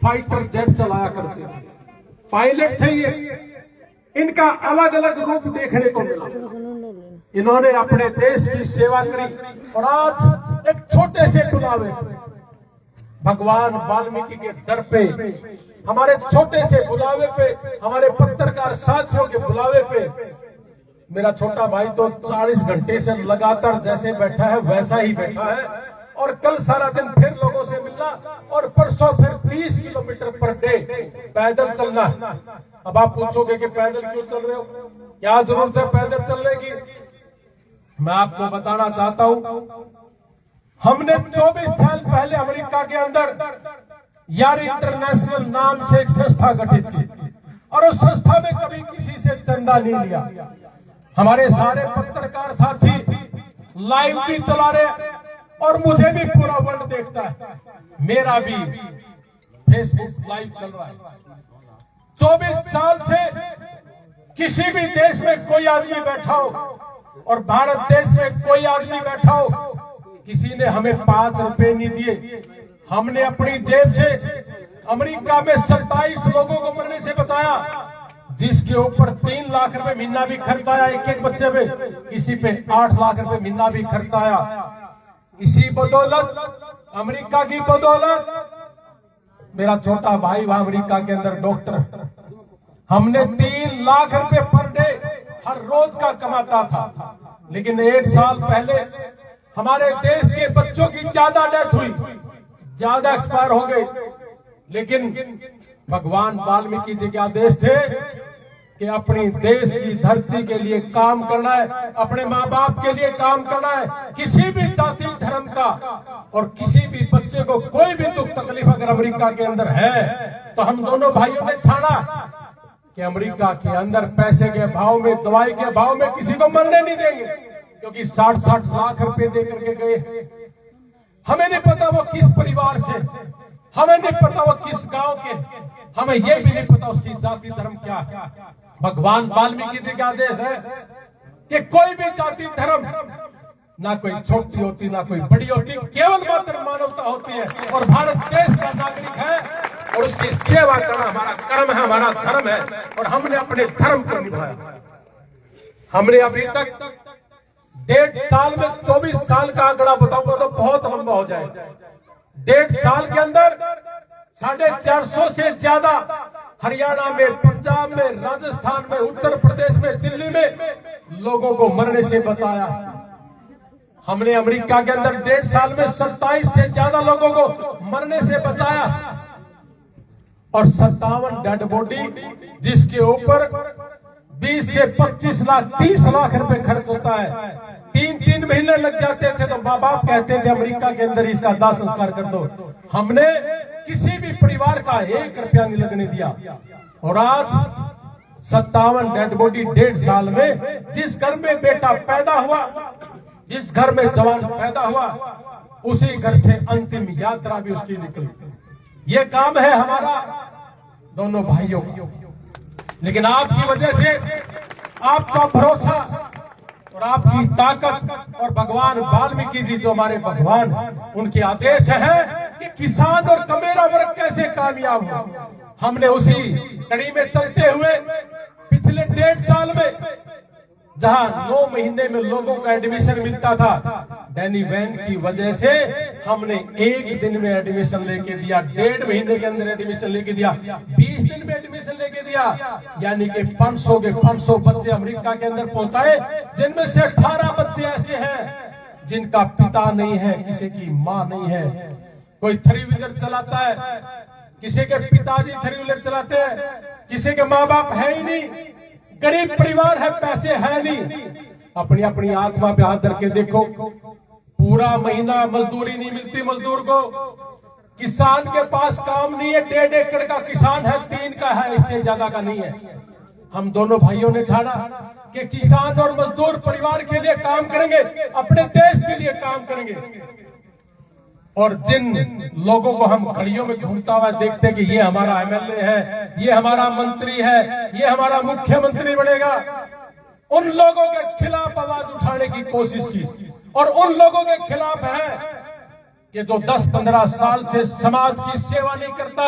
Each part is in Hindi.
फाइटर जेट चलाया करते थे, पायलट थे ये। इनका अलग अलग रूप देखने को मिला। इन्होंने अपने देश की सेवा करी और आज एक छोटे से बुलावे भगवान वाल्मीकि के दर पे, हमारे छोटे से बुलावे पे, हमारे पत्रकार साथियों के बुलावे पे, मेरा छोटा भाई तो 40 घंटे से लगातार जैसे बैठा है वैसा ही बैठा है। और कल सारा दिन फिर लोगों से मिलना और परसों फिर 30 किलोमीटर पर डे पैदल चलना। अब आप पूछोगे कि पैदल क्यों चल रहे हो, क्या जरूरत है पैदल चलने की? मैं आपको बताना चाहता हूं, हमने 24 साल पहले अमेरिका के अंदर यार इंटरनेशनल नाम से एक संस्था गठित की और उस संस्था में कभी किसी से चंदा नहीं लिया। हमारे सारे पत्रकार साथी लाइव भी चला रहे और मुझे भी पूरा वर्ल्ड देखता है, मेरा भी फेसबुक लाइव चल रहा है। 24 साल से किसी भी देश में कोई आदमी बैठा हो और भारत देश में कोई आदमी बैठा हो, किसी ने हमें 5 रुपए नहीं दिए। हमने अपनी जेब से अमेरिका में 27 लोगों को मरने से बचाया, जिसके ऊपर 3 लाख रुपए महीना भी खर्च आया एक एक बच्चे पे, किसी पे 8 लाख रुपए महीना भी खर्च आया। इसी बदौलत, अमेरिका की बदौलत, मेरा छोटा भाई वहां अमेरिका के अंदर डॉक्टर, हमने 3 लाख रुपए पर डे हर रोज का कमाता था। लेकिन 1 साल पहले हमारे देश के बच्चों की ज्यादा डेथ हुई, ज्यादा एक्सपायर हो गए। लेकिन भगवान वाल्मीकि जी के आदेश थे कि अपनी देश की धरती के लिए काम करना है, अपने माँ बाप के लिए काम करना है। किसी भी जाति धर्म का और किसी भी बच्चे को कोई भी दुख तकलीफ अगर अमेरिका के अंदर है तो हम दोनों भाइयों ने ठाना कि अमेरिका के अंदर पैसे के भाव में, दवाई के भाव में किसी को मरने नहीं देंगे, क्योंकि 60-60 लाख रुपए दे करके गए। हमें नहीं पता वो किस परिवार से, हमें नहीं पता वो किस गांव के, हमें ये भी नहीं पता उसकी जाति धर्म क्या है। भगवान वाल्मीकि जी का आदेश है कि कोई भी जाति धर्म ना कोई छोटी होती ना कोई बड़ी होती, केवल मात्र मानवता होती है। और भारत देश का नागरिक है और उसकी सेवा करना हमारा कर्म है, हमारा धर्म है। और हमने अपने धर्म को निभाया। हमने अभी तक 1.5 साल में 24 साल का आंकड़ा बताऊंगा तो बहुत लंबा हो जाए। 1.5 साल के अंदर 450 से ज्यादा हरियाणा में, पंजाब में, राजस्थान में, उत्तर प्रदेश में, दिल्ली में लोगों को मरने से बचाया। हमने अमेरिका के अंदर 1.5 साल में 27 से ज्यादा लोगों को मरने से बचाया और 57 डेड बॉडी, जिसके ऊपर 20 से 25 लाख 30 लाख रुपए खर्च होता है। 3-3 महीने लग जाते थे तो माँ बाप कहते थे अमेरिका के अंदर इसका दाह संस्कार कर दो। हमने किसी भी परिवार का 1 रुपया नहीं लगने दिया। और आज 57 डेड बॉडी 1.5 साल में, जिस घर में बेटा पैदा हुआ, जिस घर में जवान पैदा हुआ, उसी घर से अंतिम यात्रा भी उसकी निकली। ये काम है हमारा दोनों भाइयों का। लेकिन आपकी वजह से, आपका भरोसा और आपकी ताकत और भगवान वाल्मीकि जी जो हमारे भगवान, उनके आदेश है कि किसान और कमेरा वर्ग कैसे कामयाब हो। हमने उसी कड़ी में चलते हुए पिछले 1.5 साल में, जहां 9 महीने में लोगों का एडमिशन मिलता था, डैनी वैन की वजह से हमने 1 दिन में एडमिशन लेके दिया, 1.5 महीने के अंदर एडमिशन लेके दिया, 20 दिन में एडमिशन लेके दिया। यानी कि 500 के 500 बच्चे अमेरिका के अंदर पहुंचाए, जिनमें से 18 बच्चे ऐसे हैं जिनका पिता नहीं है, किसी की माँ नहीं है। कोई 3 व्हीलर चलाता है, किसी के पिताजी 3 व्हीलर चलाते हैं, किसी के माँ बाप है ही नहीं, गरीब परिवार है, पैसे है नहीं। अपनी अपनी आत्मा पे हाथ धर के देखो, पूरा महीना मजदूरी नहीं मिलती मजदूर को। किसान के पास काम नहीं है, 1.5 एकड़ का किसान है, 3 का है, इससे ज्यादा का नहीं है। हम दोनों भाइयों ने ठाना कि किसान और मजदूर परिवार के लिए काम करेंगे, अपने देश के लिए काम करेंगे। और जिन लोगों को हम गलियों में घूमता हुआ देखते हैं कि ये हमारा एमएलए है, ये हमारा मंत्री है, ये हमारा मुख्यमंत्री बनेगा, उन लोगों के खिलाफ आवाज उठाने की कोशिश की। और उन लोगों के खिलाफ है कि जो 10-15 साल से समाज की सेवा नहीं करता,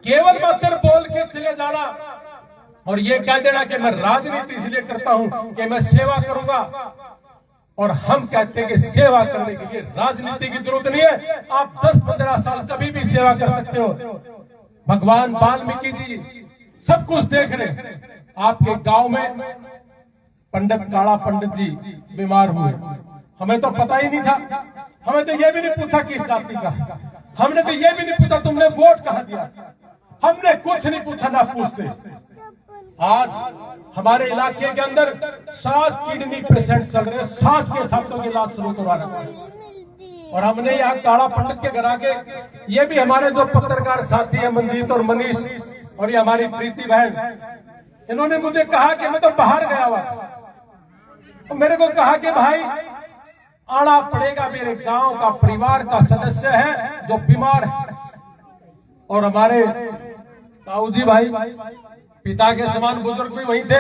केवल मात्र बोल के चले जाना और ये कह देना कि मैं राजनीति इसलिए करता हूं कि मैं सेवा करूंगा। और हम कहते हैं कि सेवा करने के लिए राजनीति की जरूरत नहीं है, आप 10-15 साल कभी भी सेवा कर सकते हो। भगवान वाल्मीकि जी सब कुछ देख रहे। आपके गांव में पंडित काला पंडित जी बीमार हुए, हमें तो पता ही नहीं था। हमें तो ये भी नहीं पूछा किस जाति का, हमने तो ये भी नहीं पूछा तुमने वोट कहां दिया, हमने कुछ नहीं पूछा ना पूछते। आज हमारे इलाके के अंदर 7 किडनी पेशेंट चल रहे हैं, 7 के साथों के इलाज शुरू करवा रहे हैं। और हमने यहाँ काला पंडित के घर आके, ये भी हमारे जो पत्रकार साथी हैं मंजीत और मनीष और ये हमारी प्रीति बहन, इन्होंने मुझे कहा कि मैं तो बाहर गया हुआ, तो मेरे को कहा कि भाई आना पड़ेगा, मेरे गांव का परिवार का सदस्य है जो बीमार है। और हमारे ताऊजी भाई पिता के समान बुजुर्ग भी वहीं थे।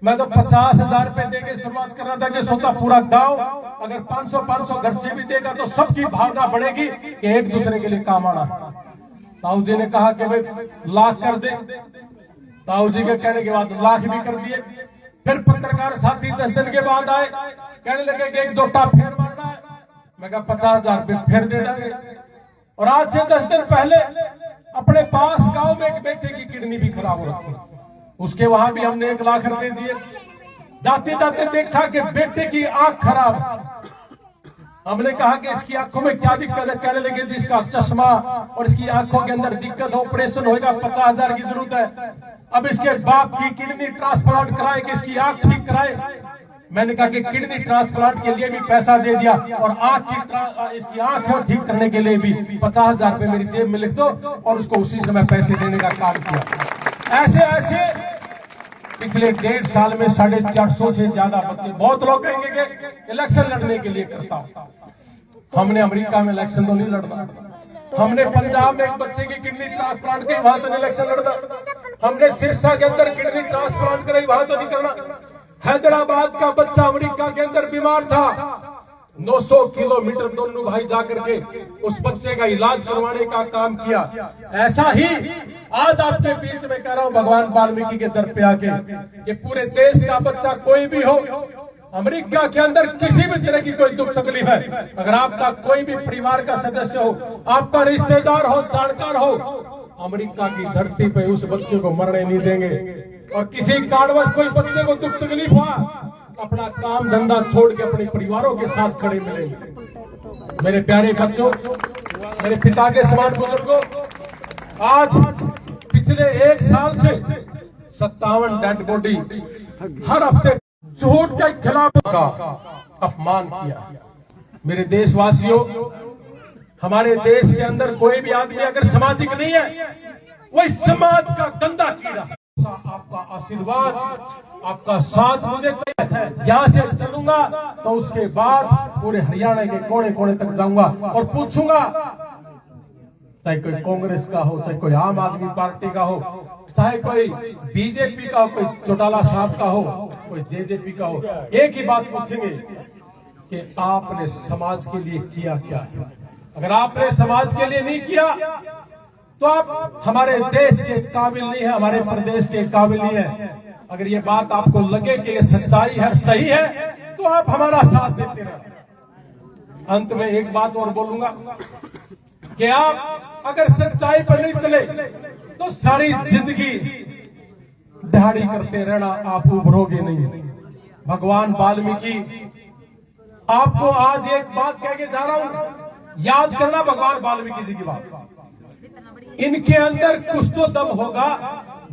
मैं तो 50,000 रुपए देके शुरुआत कर रहा था कि सोचा पूरा गांव अगर 500 घर से भी देगा तो सबकी भावना बढ़ेगी कि एक दूसरे के लिए काम आना। ताऊजी ने कहा कि भाई लाख कर दे। ताऊजी के कहने के बाद लाख भी कर दिए। फिर पत्रकार साथी 10 दिन के बाद आए, कहने लगे कि 1-2 टाप फेर मारना है। मैं कहा 50,000 रुपये फिर दे देंगे। और आज से 10 दिन पहले अपने पास गांव में एक बेटे की किडनी भी खराब हो रखी, उसके वहां भी हमने 1 लाख रुपए दिए। जाते जाते देखा कि बेटे की आंख खराब, हमने कहा कि इसकी आंखों में क्या दिक्कत है, कहने लगे जी इसका चश्मा और इसकी आंखों के अंदर दिक्कत, ऑपरेशन होगा, 50,000 की जरूरत है। अब इसके बाप की किडनी ट्रांसप्लांट कराए कि इसकी आंख ठीक कराए। मैंने कहा कि किडनी ट्रांसप्लांट के लिए भी पैसा दे दिया और इसकी आंख ठीक करने के लिए भी 50,000 रुपए मेरी जेब में लिख दो और उसको उसी समय पैसे देने का काम किया। ऐसे ऐसे पिछले 1.5 साल में 450 से ज्यादा बच्चे, बहुत लोग कहेंगे कि इलेक्शन लड़ने के लिए करता हूं। हमने अमेरिका में इलेक्शन तो नहीं लड़ता, हमने पंजाब में एक बच्चे की किडनी ट्रांसप्लांट की, वहां तो नहीं इलेक्शन लड़ता। हमने सिरसा के अंदर किडनी ट्रांसप्लांट कराई, वहां तो नहीं करना। हैदराबाद का बच्चा अमेरिका के अंदर बीमार था, 900 किलोमीटर दोनों भाई जाकर के उस बच्चे का इलाज करवाने का काम किया। ऐसा ही आज आपके बीच में कह रहा हूं भगवान वाल्मीकि के दर पे आके कि पूरे देश का बच्चा कोई भी हो, अमेरिका के अंदर किसी भी तरह की कोई दुख तकलीफ है, अगर आपका कोई भी परिवार का सदस्य हो, आपका रिश्तेदार हो, जानकार हो, अमेरिका की धरती पे उस बच्चे को मरने नहीं देंगे। और किसी कारणवश कोई बच्चे को दुख तकलीफ हुआ, अपना काम धंधा छोड़ के अपने परिवारों के साथ खड़े मिलेंगे। मेरे प्यारे बच्चों, मेरे पिता के समान बुजुर्गों, आज पिछले 1 साल से 57 डेड बॉडी हर हफ्ते झूठ के खिलाफ का अपमान किया। मेरे देशवासियों, हमारे देश के अंदर कोई भी आदमी अगर सामाजिक नहीं है, वही समाज का गंदा कीड़ा। आपका आशीर्वाद, आपका साथ मुझे चाहिए। यहाँ से चलूंगा तो उसके बाद पूरे हरियाणा के कोने कोने तक जाऊंगा और पूछूंगा, चाहे कोई कांग्रेस का हो, चाहे कोई आम आदमी पार्टी का हो, चाहे कोई बीजेपी का हो, कोई चौटाला साहब का हो, कोई जेजेपी का हो, एक ही बात पूछेंगे कि आपने समाज के लिए किया क्या है। अगर आपने समाज के लिए नहीं किया तो आप हमारे देश के काबिल नहीं है, हमारे प्रदेश के काबिल नहीं है। अगर ये बात आपको लगे कि ये सच्चाई है, सही है, तो आप हमारा साथ देते रहे। अंत में एक बात और बोलूंगा कि आप अगर सच्चाई पर नहीं चले तो सारी जिंदगी दिहाड़ी करते रहना, आप उभरोगे नहीं। भगवान वाल्मीकि, आपको आज एक बात कह के जा रहा हूं, याद करना भगवान वाल्मीकि जी की बात। इनके अंदर कुछ तो दम होगा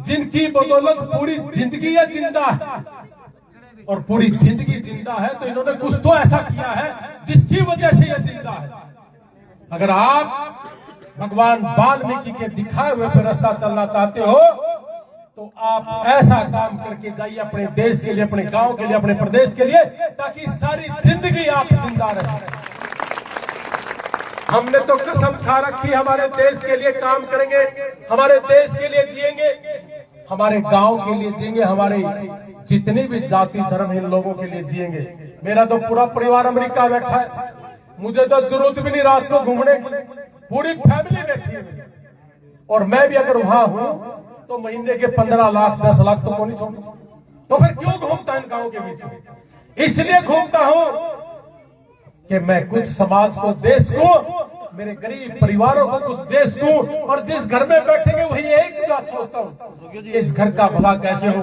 जिनकी बदौलत पूरी जिंदगी ये जिंदा है, और पूरी जिंदगी जिंदा है तो इन्होंने कुछ तो ऐसा किया है जिसकी वजह से ये जिंदा है। अगर आप भगवान वाल्मीकि के दिखाए हुए पे रास्ता चलना चाहते हो तो आप ऐसा काम करके जाइए अपने देश के लिए, अपने गांव के लिए, अपने प्रदेश के लिए, ताकि सारी जिंदगी आप जिंदा रहे। हमने तो कसम खा रखी, हमारे देश के लिए काम करेंगे, हमारे देश के लिए जिएंगे, हमारे गांव के लिए जिएंगे, हमारे जितनी भी जाति धर्म इन लोगों के लिए जिएंगे। मेरा तो पूरा परिवार अमेरिका बैठा है, मुझे तो जरूरत भी नहीं रात को घूमने की, पूरी फैमिली बैठी है और मैं भी अगर वहां हूं तो महीने के 15 लाख 10 लाख तो कौन नहीं छोड़ता। तो फिर क्यों घूमता इन गांव के बीच में? इसलिए घूमता हूं कि मैं कुछ समाज को, देश को, मेरे गरीब परिवारों को कुछ देश को, और जिस घर में बैठेंगे वही एक बात सोचता हूँ, इस घर का भला कैसे हो,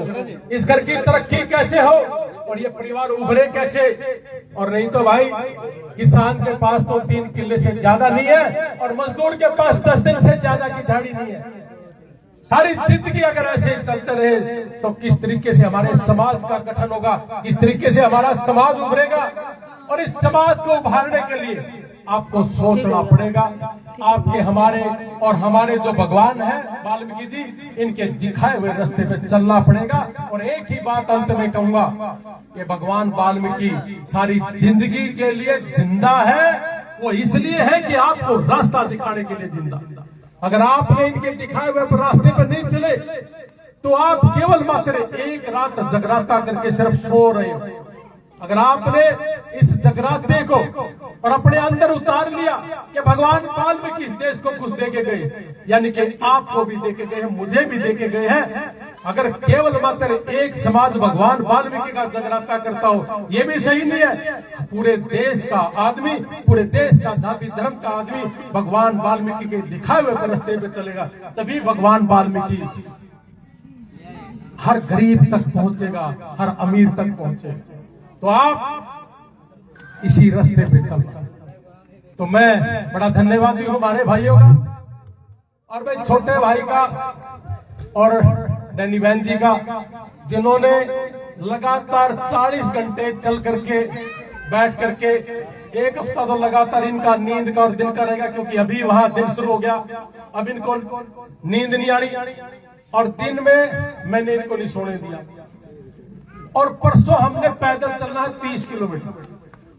इस घर की तरक्की कैसे हो और ये परिवार उभरे कैसे। और नहीं तो भाई किसान के पास तो 3 किले से ज्यादा नहीं है और मजदूर के पास 10 दिन से ज्यादा की दिहाड़ी नहीं है। सारी जिंदगी अगर ऐसे चलते रहे तो किस तरीके से हमारे समाज का गठन होगा, किस तरीके से हमारा समाज उभरेगा। और इस समाज को उभारने के लिए आपको सोचना पड़ेगा। आपके, हमारे और हमारे जो भगवान हैं वाल्मीकि जी, इनके दिखाए हुए रास्ते पे चलना पड़ेगा। और एक ही बात अंत में कहूंगा कि भगवान वाल्मीकि सारी जिंदगी के लिए जिंदा है। वो इसलिए है कि आपको रास्ता दिखाने के लिए जिंदा। अगर आपने इनके दिखाए हुए रास्ते पर नहीं चले तो आप केवल मात्र एक रात जगराता करके सिर्फ सो रहे हो। अगर आपने इस जगराते को और अपने अंदर उतार लिया कि भगवान वाल्मीकि इस देश को कुछ देके गए, यानी कि आपको भी देके गए हैं, मुझे भी देके गए हैं। अगर केवल मात्र एक समाज भगवान वाल्मीकि का जगराता करता हो, ये भी सही नहीं है। पूरे देश का आदमी, पूरे देश का जाति धर्म का आदमी भगवान वाल्मीकि के दिखाए हुए रास्ते पे चलेगा, तभी भगवान वाल्मीकि हर गरीब तक पहुंचेगा, हर अमीर तक पहुंचेगा। तो आप इसी रास्ते पे चल रहे। तो मैं बड़ा धन्यवादी हूं हमारे भाइयों का, और मैं छोटे भाई का और डैनी बहन जी का, जिन्होंने लगातार 40 घंटे चल करके बैठ करके, एक हफ्ता तो लगातार इनका नींद का और दिन का रहेगा, क्योंकि अभी वहां दिन शुरू हो गया। अब इनको नींद नहीं आ रही और दिन में मैंने इनको नहीं सोने दिया। और परसों हमने पैदल चलना है 30 किलोमीटर।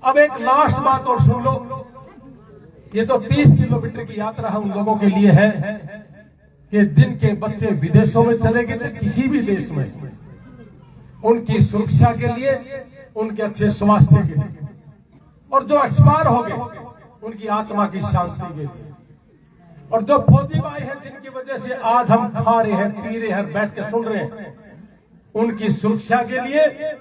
अब एक लास्ट बात और सुन लो, ये तो 30 किलोमीटर की यात्रा हम लोगों के लिए है कि जिनके बच्चे विदेशों में चले गए थे, किसी भी देश में, उनकी सुरक्षा के लिए, उनके अच्छे स्वास्थ्य के लिए, और जो एक्सपायर हो गए उनकी आत्मा की शांति के लिए, और जो फौजी भाई हैं जिनकी वजह से आज हम खा रहे हैं, पी रहे हैं, बैठ के सुन रहे हैं, उनकी सुरक्षा के लिए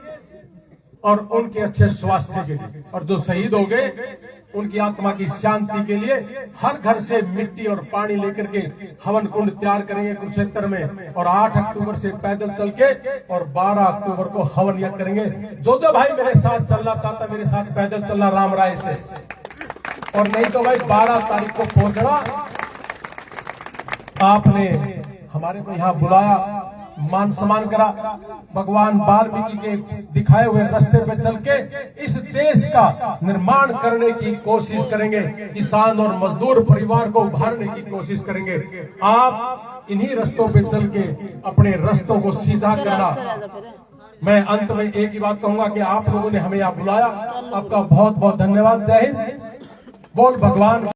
और उनके अच्छे स्वास्थ्य के लिए, और जो शहीद हो गए उनकी आत्मा की शांति के लिए हर घर से मिट्टी और पानी लेकर के हवन कुंड तैयार करेंगे कुरुक्षेत्र में। और 8 अक्टूबर से पैदल चल के और 12 अक्टूबर को हवन यज्ञ करेंगे। जो भाई मेरे साथ चलना चाहता, मेरे साथ पैदल चलना राम राय से, और नहीं तो भाई 12 तारीख को पहुंचना। आपने हमारे को यहाँ बुलाया, मान सम्मान करा, भगवान वाल्मीकि के दिखाए हुए रास्ते पे चल के इस देश का निर्माण करने की कोशिश करेंगे, किसान और मजदूर परिवार को उभारने की कोशिश करेंगे। आप इन्हीं रास्तों पे चल के अपने रास्तों को सीधा करना। मैं अंत में एक ही बात कहूंगा कि आप लोगों ने हमें यहाँ बुलाया, आपका बहुत बहुत धन्यवाद। जय हिंद, बोल भगवान।